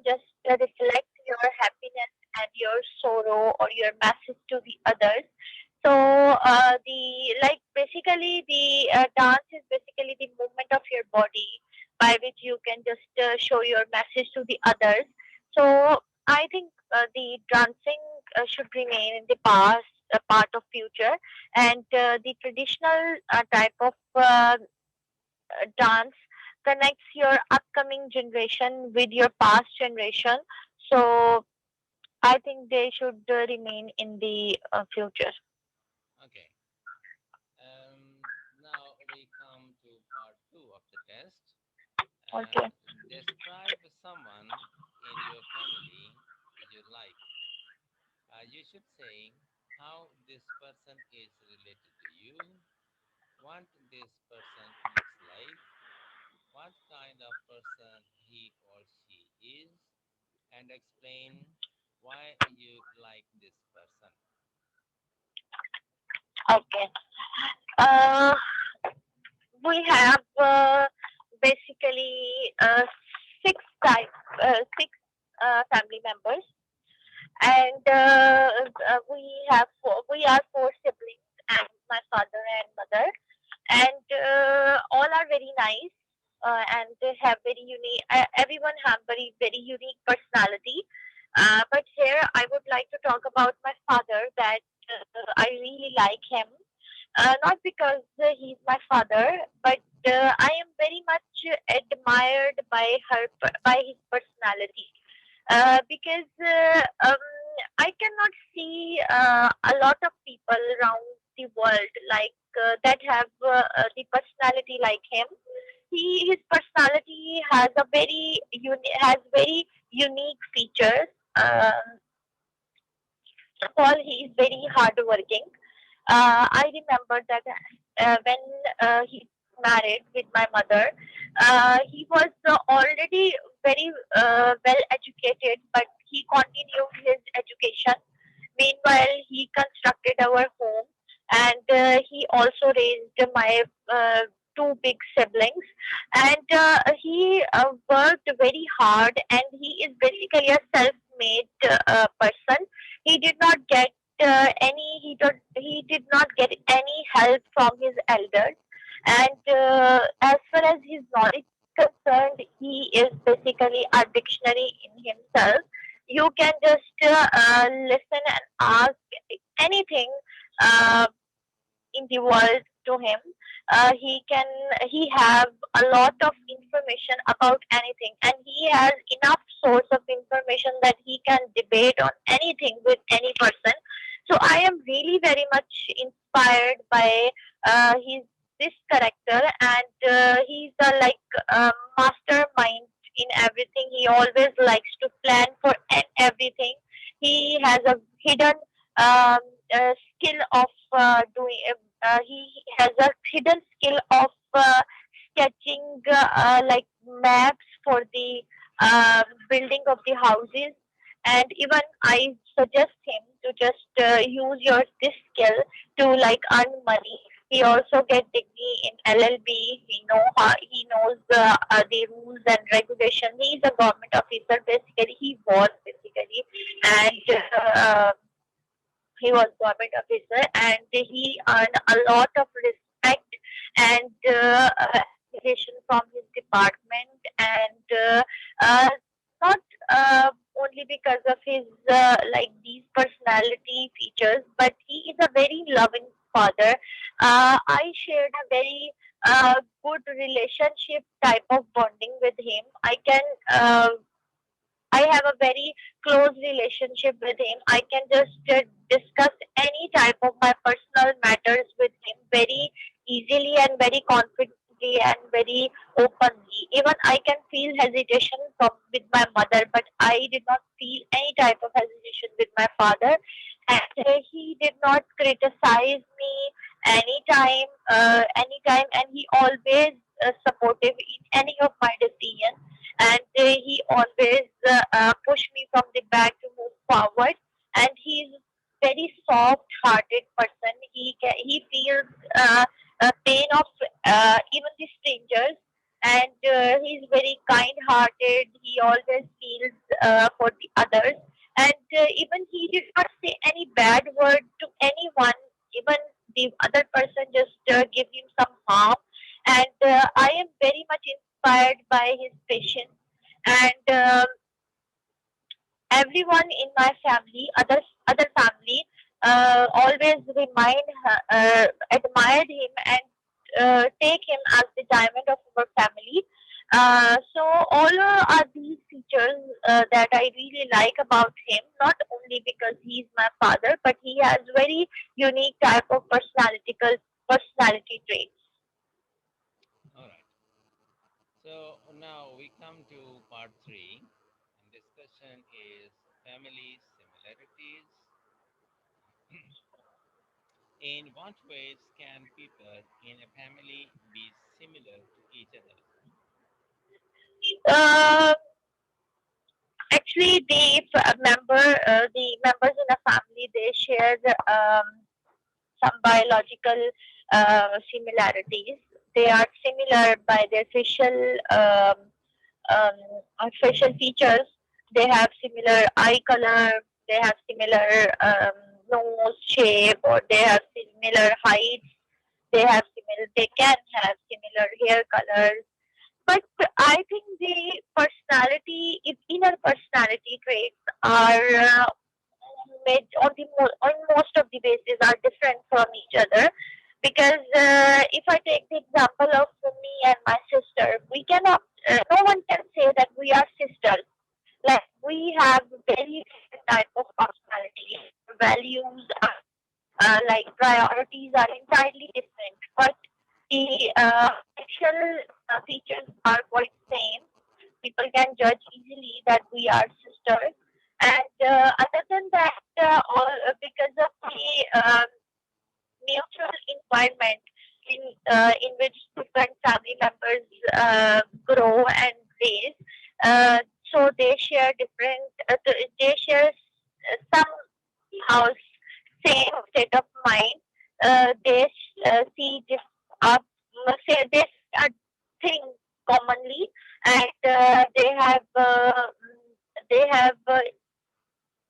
just reflect your happiness and your sorrow or your message to the others. So the like basically the dance is basically the movement of your body by which you can just show your message to the others. So I think the dancing should remain in the past, part of future, and the traditional type of dance connects your upcoming generation with your past generation. So I think they should remain in the future. Okay. Now we come to part two of the test. Okay. Describe someone in your family you like. You should say how this person is related to you, what this person looks like, what kind of person he or she is, and explain why you like this person. Okay. Uh, we have basically six types, six family members, and we are four siblings, and my father and mother, and all are very nice, and they have very unique. Everyone have very unique personality. But here I would like to talk about my father. That I really like him, not because he's my father, but I am very much admired by by his personality. Because I cannot see a lot of people around the world like that have the personality like him. His personality has a has very unique features. First of all, he is very hardworking. I remember that when he married with my mother, he was already very well educated, but he continued his education. Meanwhile, he constructed our home, and he also raised my two big siblings. And he worked very hard, and he is basically a self-made person. He did not get he did not get any help from his elders. And as far as his knowledge is concerned, he is basically a dictionary in himself. You can just listen and ask anything uh, in the world to him. He have a lot of information about anything, and he has enough source of information that he can debate on anything with any person. So I am really very much inspired by his this character, and he's a mastermind in everything. He always likes to plan for everything. He has a hidden um, skill of doing. He has a hidden skill of sketching maps for the building of the houses. And even I suggest him to just use your this skill to like earn money. He also get degree in LLB. He knows the rules and regulation. He is a government officer. Basically, he was basically, and he was government officer, and he earned a lot of respect and appreciation from his department, and not only because of his these personality features, but he is a very loving father. I shared a very good relationship type of bonding with him. I have a very close relationship with him. I can just discuss any type of my personal matters with him very easily and very confidently and very openly. Even I can feel hesitation from with my mother, but I did not feel any type of hesitation with my father. And he did not criticize me anytime, and he always supportive in any of my decisions, and he always push me from the back to move forward. And he's very soft-hearted person. He feels pain of even the strangers, and he's very kind-hearted. He always feels for the others, and even he did not say any bad word to anyone. Even the other person just give him some harm, and I am very much inspired by his patience. And everyone in my family, other family, always admired him and take him as the diamond of our family. So all are these features that I really like about him. Not only because he is my father, but he has very unique type of personality traits. All right. So now we come to part three, and discussion is family similarities. In what ways can people in a family be similar to each other? Uh, Actually, the members in a family, they share some biological similarities. They are similar by their um, facial features. They have similar eye color. They have similar nose shape, or they have similar height. They can have similar hair colors, but I think the inner personality traits are made on most of the bases are different from each other. Because if I take the example of me and my sister, we cannot, no one can say that we are sisters. Like we have very different type of personality, values, like priorities are entirely different, but the actual features are quite same. People can judge easily that we are sisters. And other than that, because of the mutual environment in which different family members grow and raise, uh, so they share they share somehow same state of mind. They see this up, say this thing commonly, and they have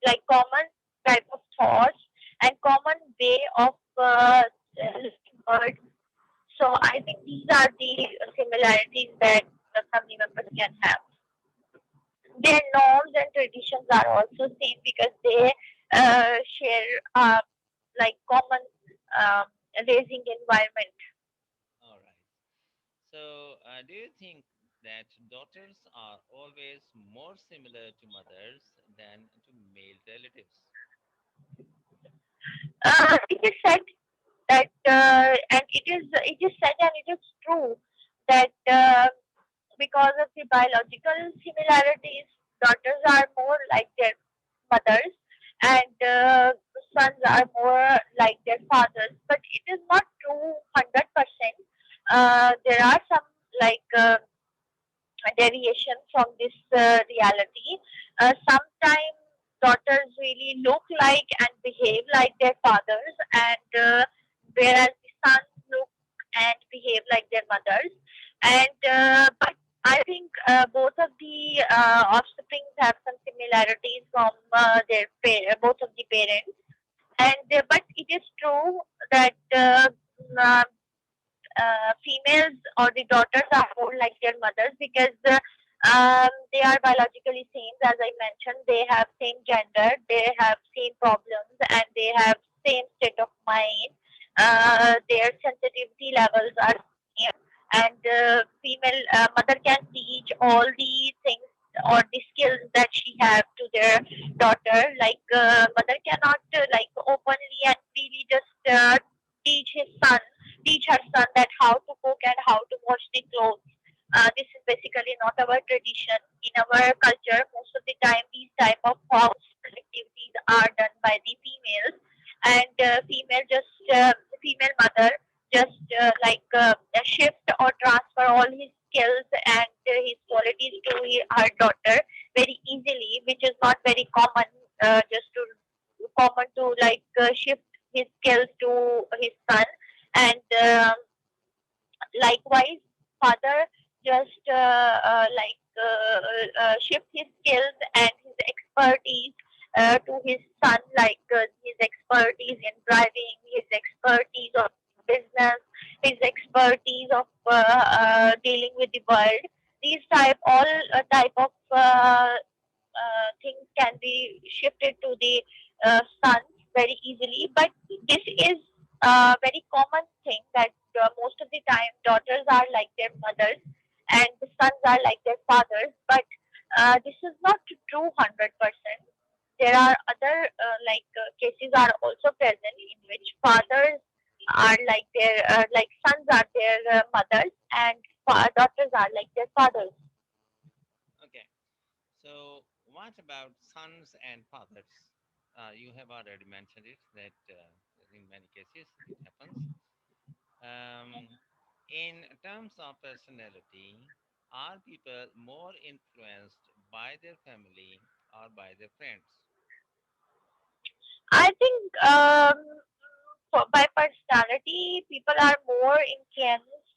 like common type of thoughts and common way of looking words. So I think these are the similarities that the family members can have. Their norms and traditions are also same because they share like common um, raising environment. All right. So, do you think that daughters are always more similar to mothers than to male relatives? It is said that, and it is said and it is true that because of the biological similarities, daughters are more like their mothers, and sons are more like their fathers. But it is not true 100%. There are some like deviation from this reality. Sometimes daughters really look like and behave like their fathers, and whereas the sons look and behave like their mothers. And but I think both of the offsprings have some similarities from both of the parents. And but it is true that um, females or the daughters are more like their mothers because they are biologically same. As I mentioned, they have same gender, they have same problems, and they have same state of mind. Their sensitivity levels are same, and female mother can teach all the things or the skills that she have to their daughter. Like mother cannot like openly and freely just teach his son teach her son that how to cook and how to wash the clothes. This is basically not our tradition. In our culture, most of the time these type of household activities are done by the females, and female mother just shift or transfer all his skills and his qualities to her daughter very easily, which is not very common. Just to common to shift his skills to his son, and likewise father just shift his skills and his expertise to his son, like his expertise in driving, his expertise of business, his expertise of dealing with the world. These type of things can be shifted to the sons very easily. But this is a very common thing that most of the time daughters are like their mothers and the sons are like their fathers. But this is not true 100%. There are other cases are also present in which fathers are like their like sons are their mothers and daughters are like their fathers. Okay. So, what about sons and fathers? You have already mentioned it that in many cases it happens. Um, in terms of personality, are people more influenced by their family or by their friends? I think by personality, people are more influenced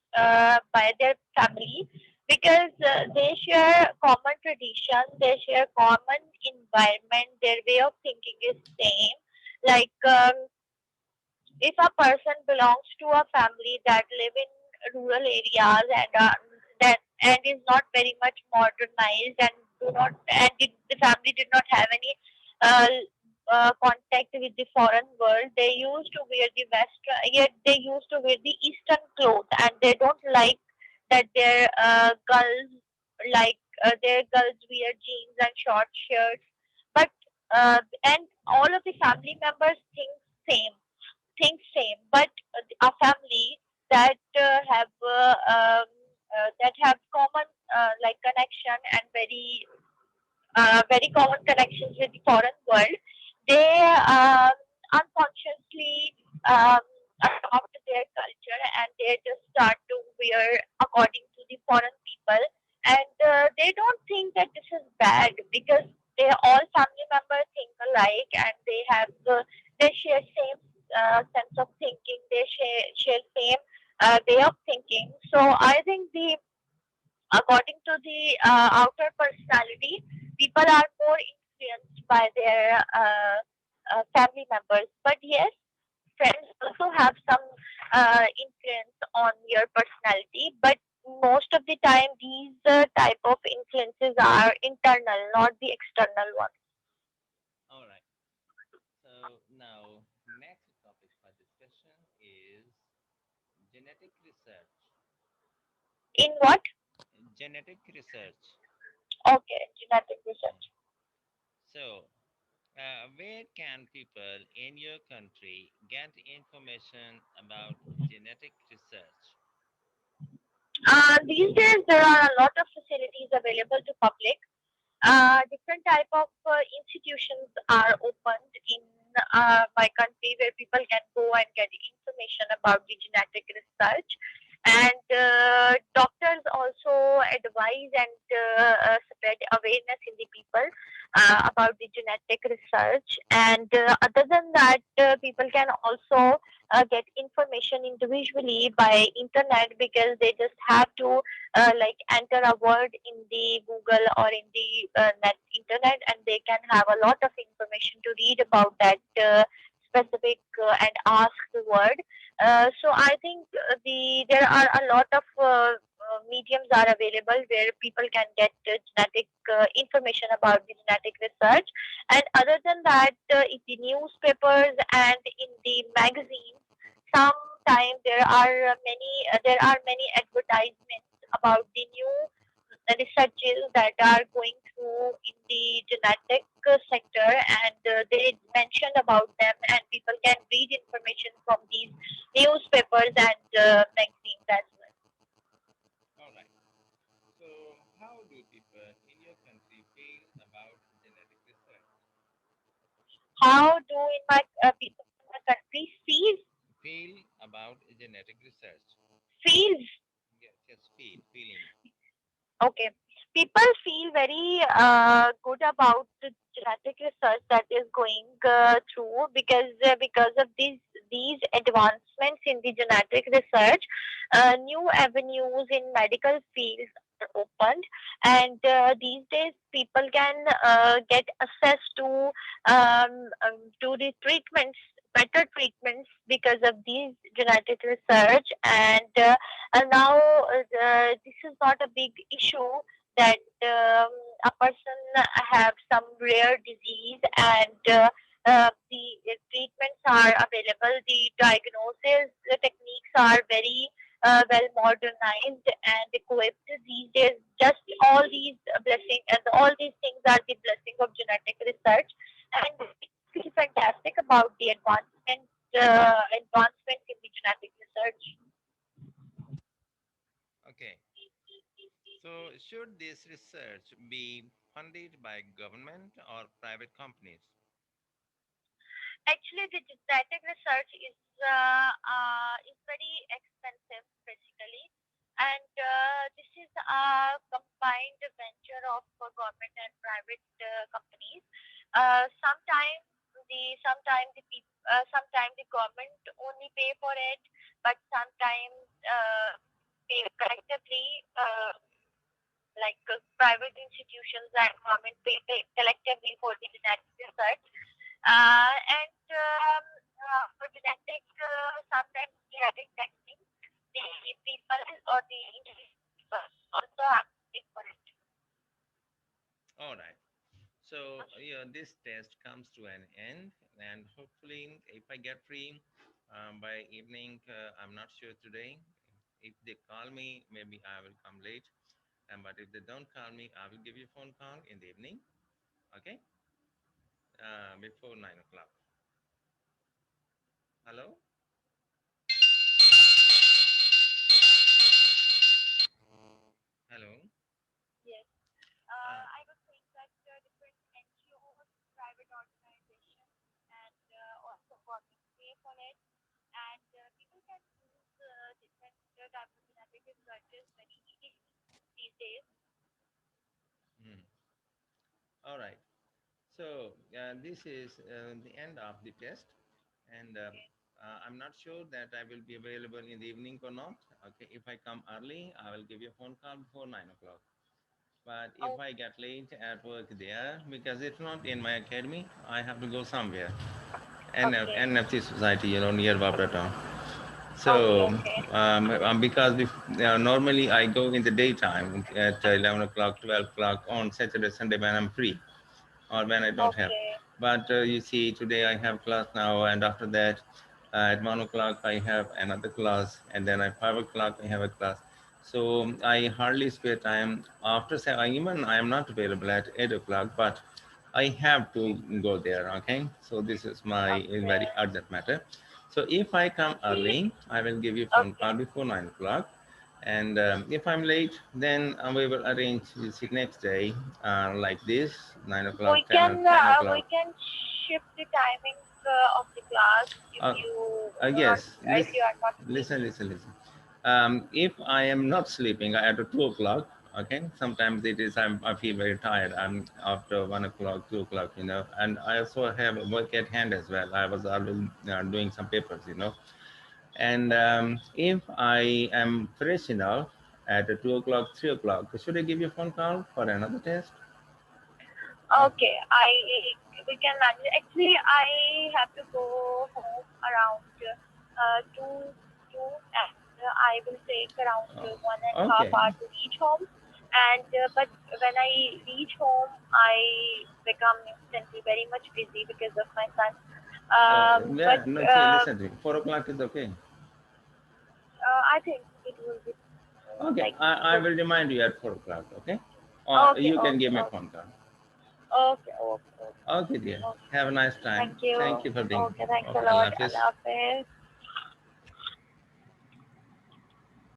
by their family because they share common tradition, they share common environment, their way of thinking is same. Like if a person belongs to a family that live in rural areas and that and is not very much modernized and do not and the family did not have any uh, contact with the foreign world, they used to wear the western, yet they used to wear the eastern clothes, and they don't like that their girls like their girls wear jeans and short shirts. But and all of the family members think same, but a family that that have common like connection and very common connections with the foreign world, they unconsciously um, adopt their culture and they just start to wear according to the foreign people, and they don't think that this is bad because they all family members think alike and they share same sense of thinking, they share same way of thinking. So I think the according to the outer personality, people are more influenced by their family members. But yes, friends also have some influence on your personality. But most of the time, these type of influences are internal, not the external ones. All right. So, now next topic for discussion is genetic research. In what? Genetic research. Okay, genetic Mm. research. So, where can people in your country get information about genetic research? These days, there are a lot of facilities available to public. Different type of institutions are opened in my country where people can go and get information about the genetic research, and doctors also advise and spread awareness in the people about the genetic research. And other than that, people can also get information individually by internet because they just have to like enter a word in the Google or in the net internet, and they can have a lot of information to read about that specific and ask the word. So I think there are a lot of mediums are available where people can get genetic information about the genetic research. And other than that, in the newspapers and in the magazines, sometimes there are many advertisements about the new researches that are going through in the genetic sector, and they mention about them, and people can read information from these newspapers and magazines as well. All right. So, how do people in your country feel about genetic research? How do in my people in my country Feel about genetic research. feels Yes, yes, feeling. okay. People feel very good about the genetic research that is going through because of these advancements in the genetic research, new avenues in medical fields opened, and these days people can get access to the treatments, better treatments, because of these genetic research. And now this is not a big issue that a person have some rare disease, and the treatments are available, the diagnosis techniques are very well modernized and equipped these days. Just all these blessing and all these things are the blessing of genetic research, and it's really fantastic about the advancement in the genetic research. Okay. So should this research be funded by government or private companies? Actually, the genetic research is very expensive, basically, and this is a combined venture of government and private companies. Sometimes the government only pay for it, but sometimes pay collectively. Private institutions and government pay collectively for the genetic research. And for genetic, sometimes genetic testing, the people or the individual also have to pay for it. All right. So yeah, this test comes to an end, and hopefully, if I get free by evening, I'm not sure today. If they call me, maybe I will come late. And but if they don't call me, I will give you a phone call in the evening. Okay, before 9 o'clock. Hello, hello. Yes. Uh, I was saying that different NGOs, private organizations, and also government pay for it, and people can use different types of genetic researches very easily these days. hmm. All right. So this is the end of the test, and Okay. I'm not sure that I will be available in the evening or not. Okay, if I come early, I will give you a phone call before 9 o'clock. But if Oh, I get late at work there, because it's not in my academy, I have to go somewhere. okay. NFC Society, near Babrata. Okay. So, Okay. because normally I go in the daytime at 11 o'clock, 12 o'clock on Saturday, Sunday when I'm free or when I don't have. Okay. But you see, today I have class now, and after that, at 1 o'clock I have another class, and then at 5 o'clock I have a class. So I hardly spare time after seven. Even I am not available at 8 o'clock, but I have to go there. Okay, so this is my very Okay. urgent matter. So if I come Actually, early, I will give you phone okay. call before 9 o'clock. And if I'm late, then we will arrange the next day like this, 9 o'clock, 10 We o'clock. can shift the timing of the class Uh, yes, if you are not listen, sleeping. listen, listen. If I am not sleeping at 2 o'clock, okay, sometimes it is I feel very tired. I'm after 1 o'clock, 2 o'clock, and I also have work at hand as well. I was always doing some papers. And if I am fresh enough at 2 o'clock, 3 o'clock, should I give you a phone call for another test? Uh, Okay, I we can manage. Actually, I have to go home around two, and I will take around one and a half okay. hour to reach home. And but when I reach home, I become instantly very much busy because of my son. But Yeah, no, see, listen to me. 4 o'clock is okay. I think it will be Okay, like I good. will remind you at 4 o'clock, okay? Or Okay, you can okay, give me a okay, phone call. okay, okay, okay, Okay, dear. okay. Have a nice time. Thank you. Thank you for being. Okay, thanks a Okay, lot. Allah Hafiz. Allah Hafiz.